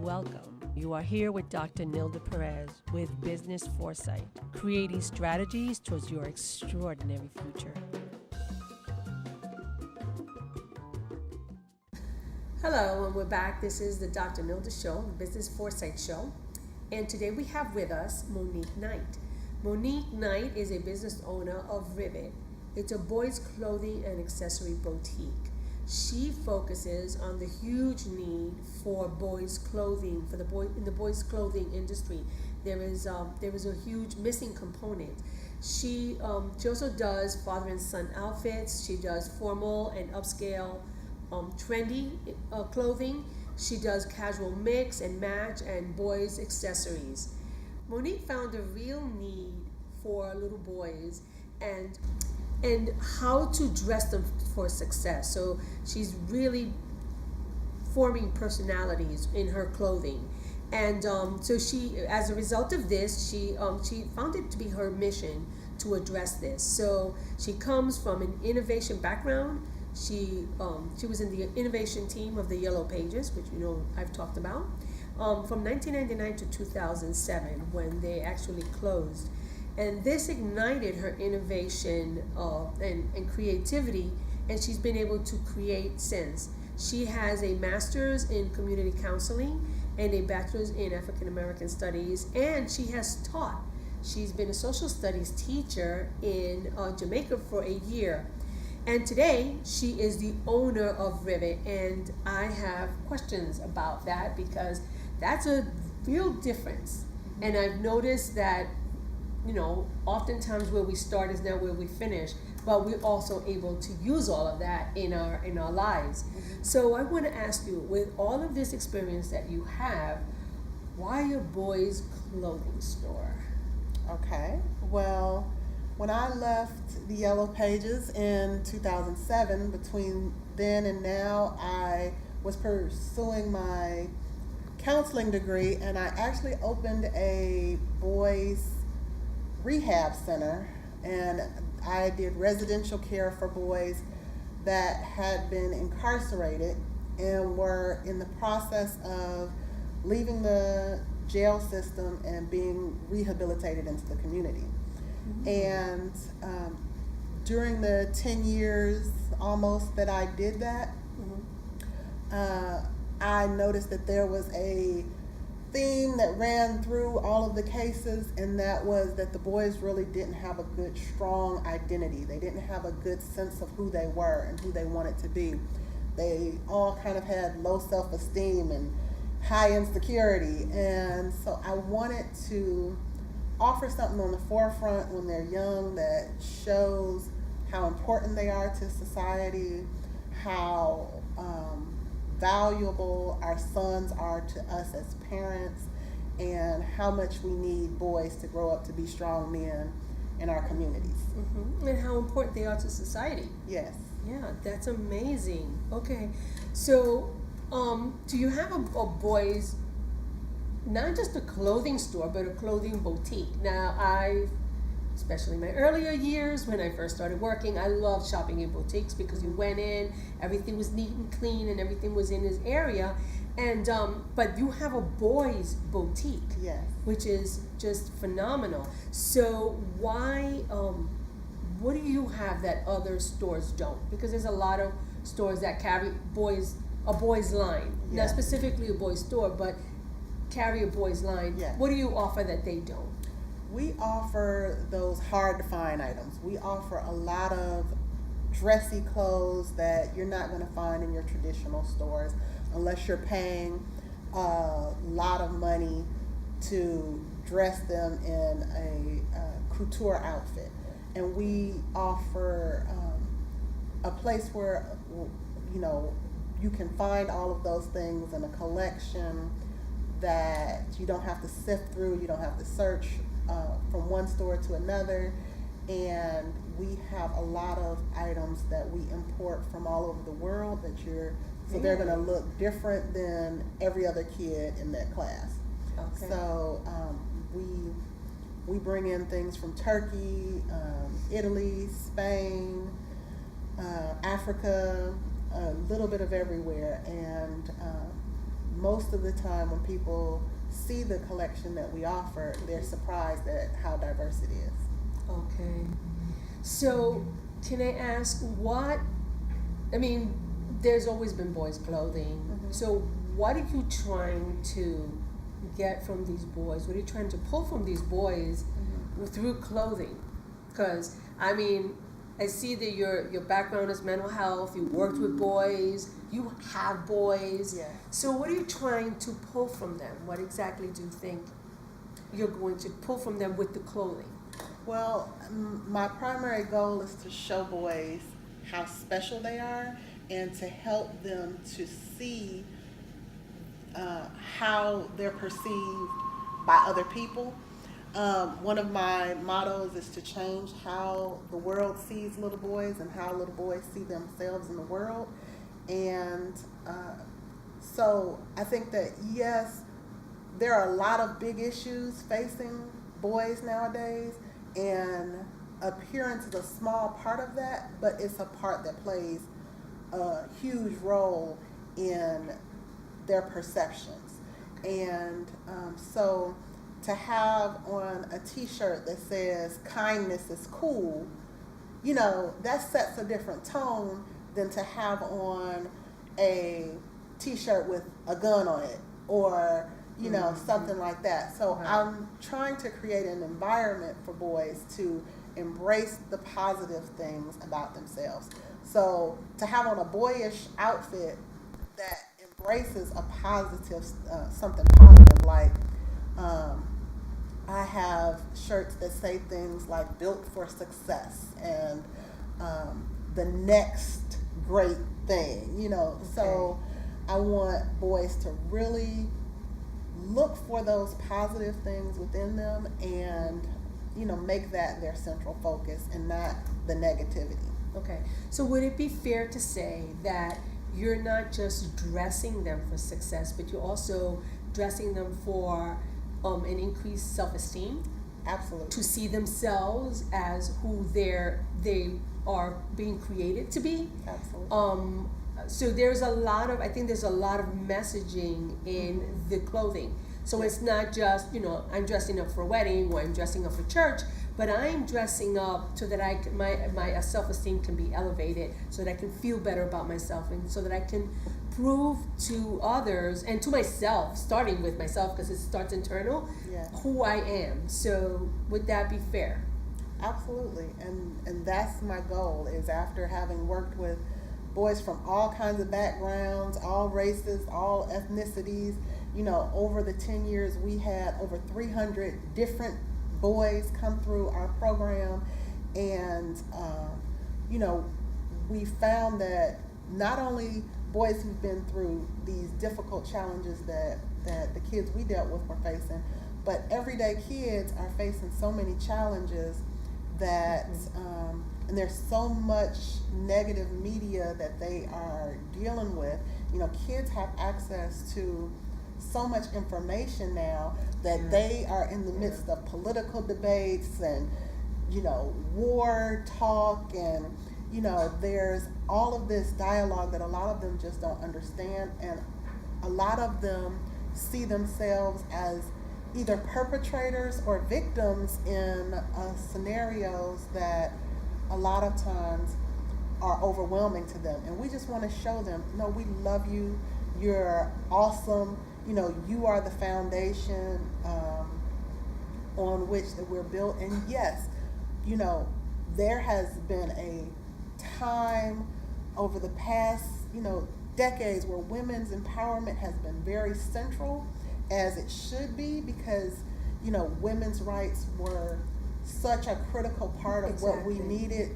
Welcome. You are here with Dr. Nilda Perez with Business Foresight, creating strategies towards your extraordinary future. Hello, and we're back. This is the Dr. Nilda Show, the Business Foresight Show. And today we have with us Monique Knight. Monique Knight is a business owner of Rivet. It's a boys' clothing and accessory boutique. She focuses on the huge need for boys' clothing, in the boys' clothing industry. There is a huge missing component. She also does father and son outfits. She does formal and upscale trendy clothing. She does casual mix and match and boys' accessories. Monique found a real need for little boys and how to dress them for success. So she's really forming personalities in her clothing. And so she, as a result of this, she found it to be her mission to address this. So she comes from an innovation background. She was in the innovation team of the Yellow Pages, which you know I've talked about, from 1999 to 2007 when they actually closed. And this ignited her innovation and creativity, and she's been able to create since. She has a master's in community counseling and a bachelor's in African American studies, and she has taught. She's been a social studies teacher in Jamaica for a year. And today, she is the owner of Rivet, and I have questions about that because that's a real difference. And I've noticed that oftentimes where we start is not where we finish, but we're also able to use all of that in our lives. Mm-hmm. So I want to ask you, with all of this experience that you have, why a boys' clothing store? Okay, well, when I left the Yellow Pages in 2007, between then and now, I was pursuing my counseling degree, and I actually opened a boys' rehab center, and I did residential care for boys that had been incarcerated and were in the process of leaving the jail system and being rehabilitated into the community. Mm-hmm. And during the 10 years almost that I did that, mm-hmm. I noticed that there was a theme that ran through all of the cases, and that was that the boys really didn't have a good, strong identity. They didn't have a good sense of who they were and who they wanted to be. They all kind of had low self-esteem and high insecurity, and so I wanted to offer something on the forefront when they're young that shows how important they are to society, how valuable our sons are to us as parents, and how much we need boys to grow up to be strong men in our communities. Mm-hmm. And how important they are to society. Yes. Yeah, that's amazing. Okay, so do you have a boys, not just a clothing store, but a clothing boutique? Now, especially in my earlier years when I first started working, I loved shopping in boutiques because you went in, everything was neat and clean, and everything was in this area. And but you have a boys boutique, yes, which is just phenomenal. So why? What do you have that other stores don't? Because there's a lot of stores that carry a boys line, yes. Not specifically a boys store, but carry a boys line. Yes. What do you offer that they don't? We offer those hard to find items. We offer a lot of dressy clothes that you're not going to find in your traditional stores unless you're paying a lot of money to dress them in a couture outfit. And we offer a place where you can find all of those things in a collection that you don't have to sift through, you don't have to search from one store to another. And we have a lot of items that we import from all over the world so they're going to look different than every other kid in that class. Okay. So we bring in things from Turkey, Italy, Spain, Africa, a little bit of everywhere, and most of the time when people see the collection that we offer, they're surprised at how diverse it is. Okay. So, can I ask there's always been boys' clothing. Mm-hmm. So, what are you trying to get from these boys? What are you trying to pull from these boys through clothing? Because, I see that your background is mental health, you worked with boys, you have boys. Yeah. So what are you trying to pull from them? What exactly do you think you're going to pull from them with the clothing? Well, my primary goal is to show boys how special they are and to help them to see how they're perceived by other people. One of my mottos is to change how the world sees little boys and how little boys see themselves in the world. And so I think that, yes, there are a lot of big issues facing boys nowadays, and appearance is a small part of that, but it's a part that plays a huge role in their perceptions. And so to have on a t-shirt that says kindness is cool, that sets a different tone than to have on a t-shirt with a gun on it or something like that. So I'm trying to create an environment for boys to embrace the positive things about themselves. So to have on a boyish outfit that embraces a positive, something positive, like I have shirts that say things like built for success and the next great thing, Okay. So I want boys to really look for those positive things within them and, make that their central focus and not the negativity. Okay. So would it be fair to say that you're not just dressing them for success, but you're also dressing them for an increased self-esteem? Absolutely. To see themselves as who they are being created to be? Absolutely. So I think there's a lot of messaging in the clothing. So it's not just, I'm dressing up for a wedding or I'm dressing up for church, but I'm dressing up so that my self-esteem can be elevated, so that I can feel better about myself, and so that I can prove to others and to myself, starting with myself because it starts internal, who I am. So would that be fair? Absolutely. And that's my goal, is after having worked with boys from all kinds of backgrounds, all races, all ethnicities, over the 10 years we had over 300 different boys come through our program, and we found that not only boys who've been through these difficult challenges that the kids we dealt with were facing, but everyday kids are facing so many challenges that and there's so much negative media that they are dealing with. Kids have access to so much information now that they are in the midst of political debates and war talk, and there's all of this dialogue that a lot of them just don't understand, and a lot of them see themselves as either perpetrators or victims in scenarios that a lot of times are overwhelming to them. And we just want to show them, no, we love you, you're awesome, you are the foundation on which that we're built. And yes, there has been a time over the past, decades where women's empowerment has been very central, as it should be, because, women's rights were such a critical part of what we needed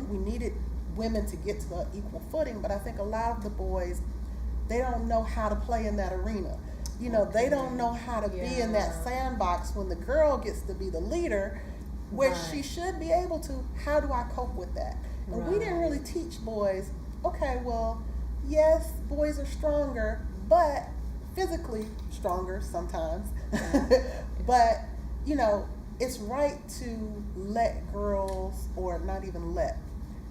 we needed women to get to an equal footing. But I think a lot of the boys, they don't know how to play in that arena. They don't know how to be in that sandbox when the girl gets to be the leader, where she should be able to. How do I cope with that? And we didn't really teach boys, okay, well, yes, boys are stronger, but physically stronger sometimes. But, it's right to let girls, or not even let,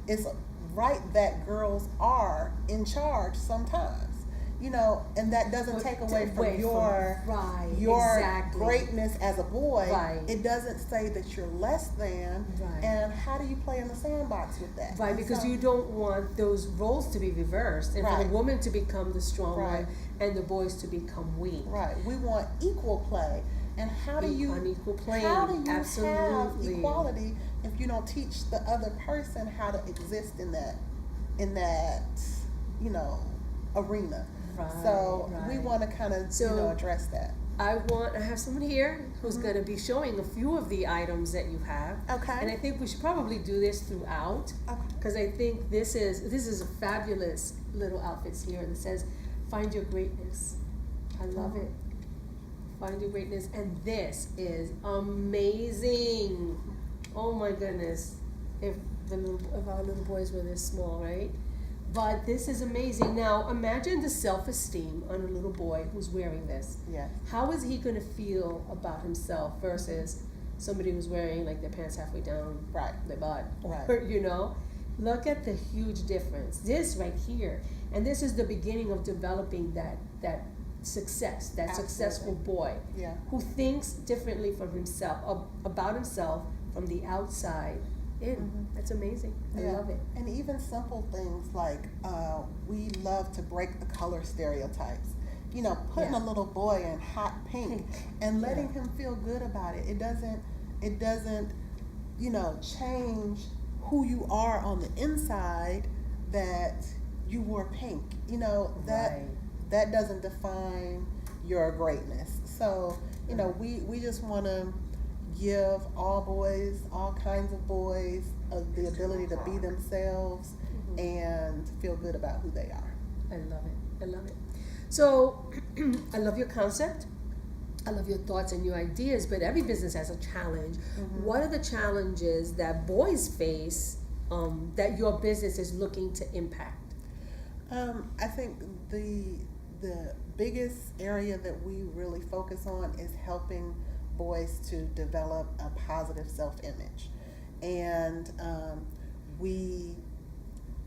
it's right that girls are in charge sometimes. you know, and that doesn't take away from your exactly. greatness as a boy. Right. It doesn't say that you're less than. Right. And how do you play in the sandbox with that? Right, And because so- you don't want those roles to be reversed, and for Right. the woman to become the strong Right. one and the boys to become weak. Right. We want equal play. And how do you on equal plane? how do you have Absolutely. equality if you don't teach the other person how to exist in that you know, arena? Right, So we right. want to kind of address that. I have someone here who's going to be showing a few of the items that you have. Okay. And I think we should probably do this throughout, Okay. because I think this is a fabulous little outfits here that says, "Find your greatness." I love it. Find your greatness, and this is amazing. Oh my goodness! If our little boys were this small, right? But this is amazing. Now imagine the self-esteem on a little boy who's wearing this. Yes. How is he going to feel about himself versus somebody who's wearing like their pants halfway down Right. their butt? Right. Or, you know, look at the huge difference. This right here, and this is the beginning of developing that success, that Absolutely. successful boy Yeah. who thinks differently from himself, about himself from the outside in. Mhm. That's amazing. I Yeah. love it. And even simple things like we love to break the color stereotypes. You know, putting Yeah. a little boy in hot pink and letting Yeah. him feel good about it. It doesn't, you know, change who you are on the inside that you wore pink. You know, that doesn't define your greatness. So, you know, we just want to give all boys, all kinds of boys, the ability to be themselves and feel good about who they are. I love it. I love it. So, I love your concept. I love your thoughts and your ideas, but every business has a challenge. What are the challenges that boys face that your business is looking to impact? I think the biggest area that we really focus on is helping boys to develop a positive self-image. And we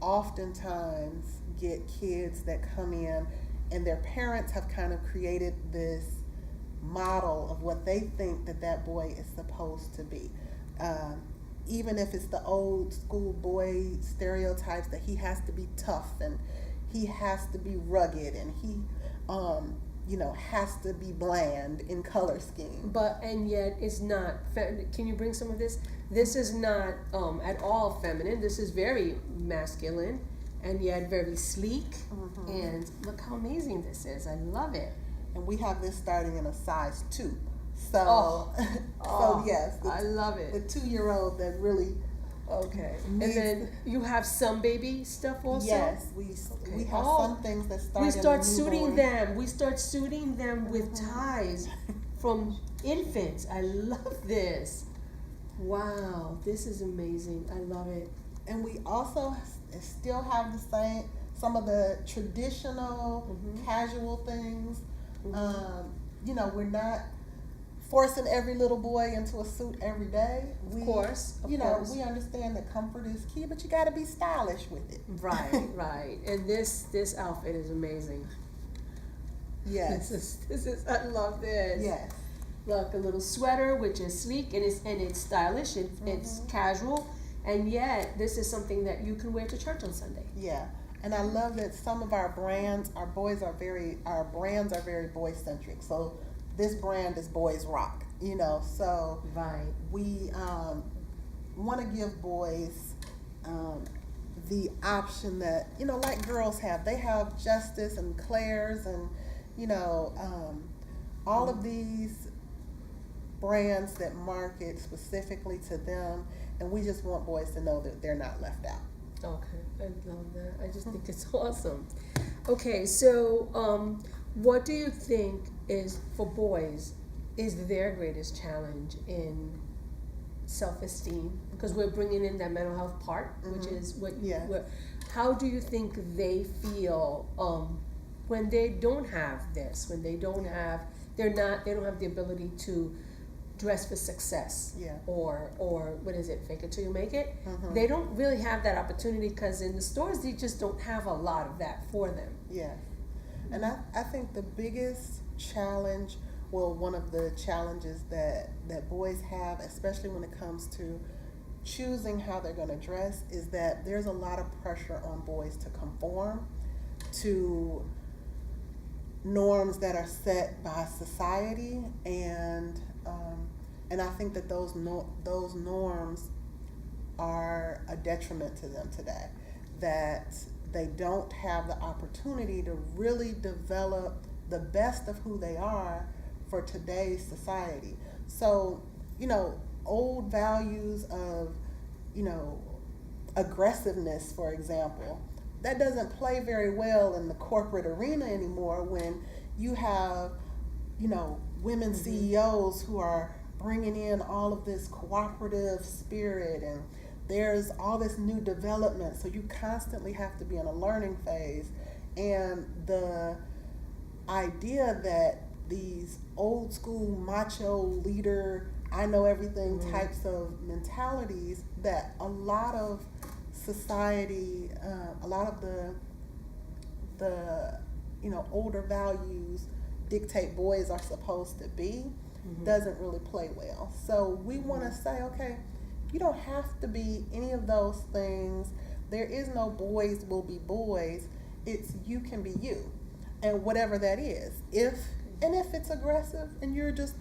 oftentimes get kids that come in and their parents have kind of created this model of what they think that boy is supposed to be. Even if it's the old school boy stereotypes that he has to be tough and he has to be rugged and he has to be bland in color scheme. And yet it's not. Can you bring some of this? This is not at all feminine. This is very masculine, and yet very sleek. And look how amazing this is. I love it. And we have this starting in a size 2. So, so yes, I love it. The 2-year-old that really. Okay. And then you have some baby stuff also? Yes, we have some things that start. We start suiting them. We start suiting them with ties from infants. I love this. Wow, this is amazing. I love it. And we also still have some of the traditional casual things. You know, we're not forcing every little boy into a suit every day. Of course. We understand that comfort is key, but you got to be stylish with it. Right, right. And this outfit is amazing. Yes. This is. I love this. Yes. Look, a little sweater, which is sleek and it's stylish. It's casual, and yet this is something that you can wear to church on Sunday. Yeah. And I love that some of our brands, our brands are very boy centric. So this brand is Boys Rock, you know. So we want to give boys the option that, you know, like girls have. They have Justice and Claire's and, you know, all of these brands that market specifically to them, and we just want boys to know that they're not left out. Okay, I love that. I just think it's awesome. Okay, so what do you think is, for boys, is their greatest challenge in self-esteem? Because we're bringing in that mental health part, which is how do you think they feel when they don't have this, when they don't have, they don't have the ability to dress for success, or what is it, fake it till you make it? They don't really have that opportunity because in the stores they just don't have a lot of that for them. Yeah. And I think the biggest challenge, well, one of the challenges that boys have, especially when it comes to choosing how they're going to dress, is that there's a lot of pressure on boys to conform to norms that are set by society, and I think that those norms are a detriment to them today, that they don't have the opportunity to really develop the best of who they are for today's society. So, old values of, aggressiveness, for example, that doesn't play very well in the corporate arena anymore when you have, women CEOs who are bringing in all of this cooperative spirit, and there's all this new development. So you constantly have to be in a learning phase. And the idea that these old school macho leader, I know everything types of mentalities that a lot of society, a lot of the older values dictate boys are supposed to be, doesn't really play well. So we want to say, okay, you don't have to be any of those things. There is no boys will be boys. It's you can be you, and whatever that is. If it's aggressive and you're just,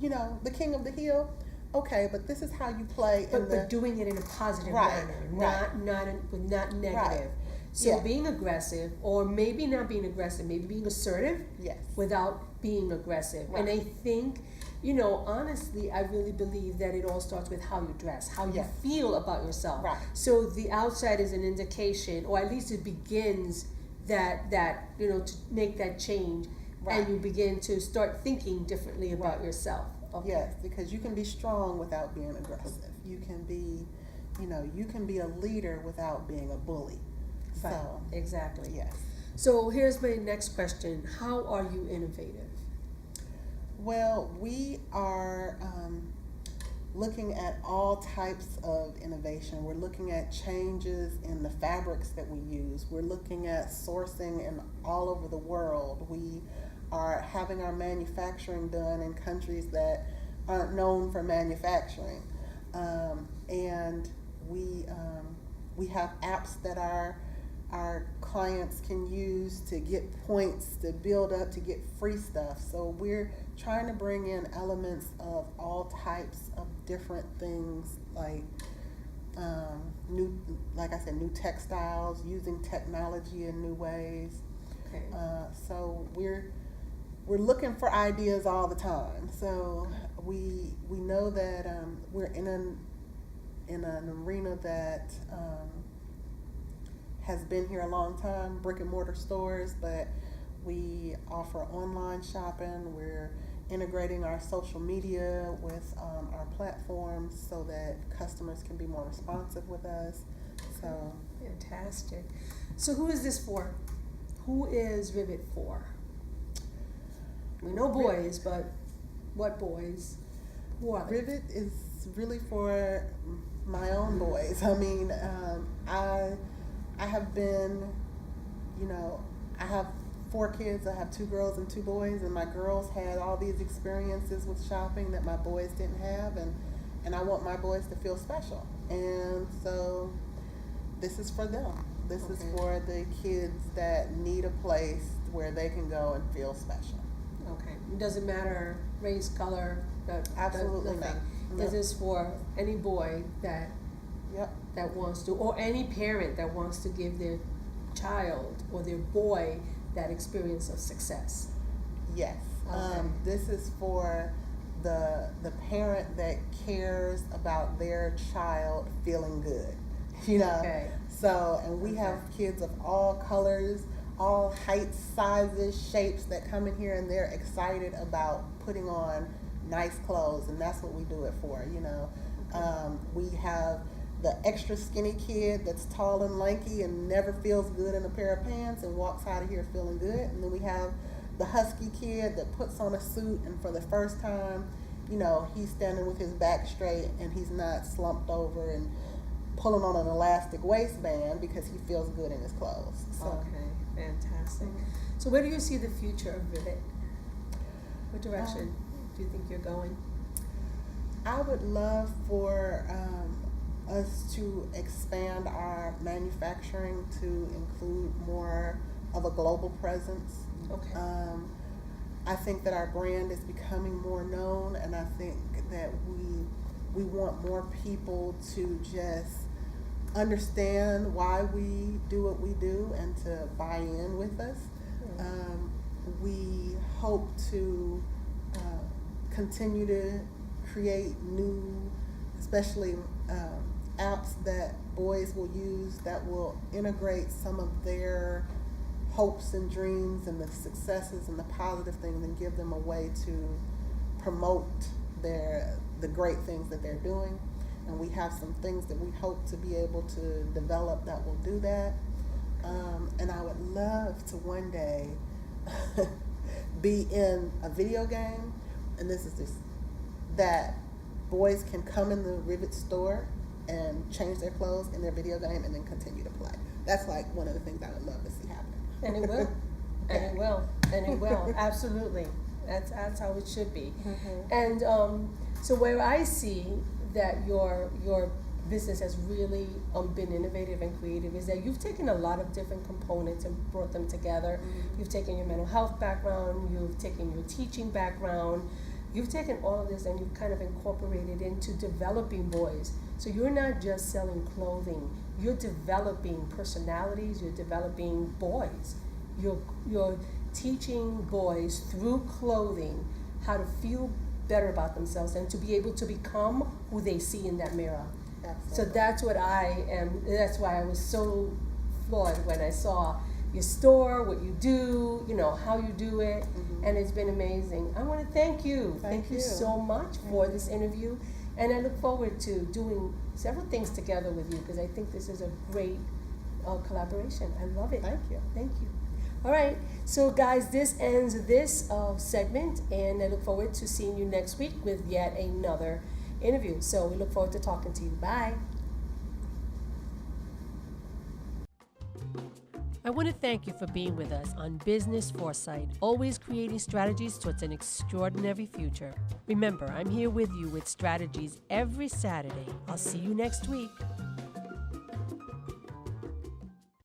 the king of the hill, okay, but this is how you play. But doing it in a positive manner, not negative. Right. So being aggressive, or maybe not being aggressive, maybe being assertive, yes, without being aggressive. Right. And I think, honestly, I really believe that it all starts with how you dress, how you feel about yourself. Right. So the outside is an indication, or at least it begins that to make that change, and you begin to start thinking differently about yourself. Okay. Yes, because you can be strong without being aggressive. You can be, you can be a leader without being a bully. Right. So, exactly. Yes. So here's my next question. How are you innovative? Well, we are looking at all types of innovation. We're looking at changes in the fabrics that we use. We're looking at sourcing in all over the world. We are having our manufacturing done in countries that aren't known for manufacturing. And we have apps that our clients can use to get points, to build up, to get free stuff. So we're trying to bring in elements of all types of different things, like new textiles, using technology in new ways. Okay. So we're looking for ideas all the time. So we know that we're in an arena that has been here a long time, brick and mortar stores, but we offer online shopping. We're integrating our social media with our platforms so that customers can be more responsive with us. So fantastic. So who is this for? Who is Rivet for? We know boys, but what boys? Who are they? Rivet is really for my own boys. I mean, I have been, I have 4 kids. I have 2 girls and 2 boys, and my girls had all these experiences with shopping that my boys didn't have, and I want my boys to feel special. And so this is for them. This is for the kids that need a place where they can go and feel special. Okay. It doesn't matter race, color, absolutely nothing. not. This is for any boy that wants to, or any parent that wants to give their child or their boy that experience of success. Yes. Okay. This is for the parent that cares about their child feeling good. Okay. So, and we have kids of all colors, all heights, sizes, shapes that come in here, and they're excited about putting on nice clothes, and that's what we do it for. We have the extra skinny kid that's tall and lanky and never feels good in a pair of pants and walks out of here feeling good. And then we have the husky kid that puts on a suit, and for the first time, he's standing with his back straight and he's not slumped over and pulling on an elastic waistband because he feels good in his clothes. So, okay. Fantastic. So where do you see the future of Rivet? What direction do you think you're going? I would love for us to expand our manufacturing to include more of a global presence. Okay. I think that our brand is becoming more known, and I think that we want more people to just understand why we do what we do and to buy in with us. We hope to continue to create new, especially apps that boys will use that will integrate some of their hopes and dreams and the successes and the positive things, and give them a way to promote the great things that they're doing. And we have some things that we hope to be able to develop that will do that. And I would love to one day be in a video game, and this is just that boys can come in the Rivet store and change their clothes in their video game and then continue to play. That's like one of the things I would love to see happen. And it will. And it will. And it will. Absolutely. That's how it should be. And so where I see that your business has really been innovative and creative is that you've taken a lot of different components and brought them together. You've taken your mental health background, you've taken your teaching background, you've taken all of this and you've kind of incorporated into developing boys. So you're not just selling clothing, you're developing personalities, you're developing boys. You're teaching boys through clothing how to feel better about themselves and to be able to become who they see in that mirror. Absolutely. So that's what that's why I was so floored when I saw your store, what you do, how you do it, and it's been amazing. I want to thank you. Thank you so much for this interview, and I look forward to doing several things together with you because I think this is a great collaboration. I love it. Thank you. Thank you. All right, so guys, this ends this segment, and I look forward to seeing you next week with yet another interview. So we look forward to talking to you. Bye. I want to thank you for being with us on Business Foresight, always creating strategies towards an extraordinary future. Remember, I'm here with you with strategies every Saturday. I'll see you next week.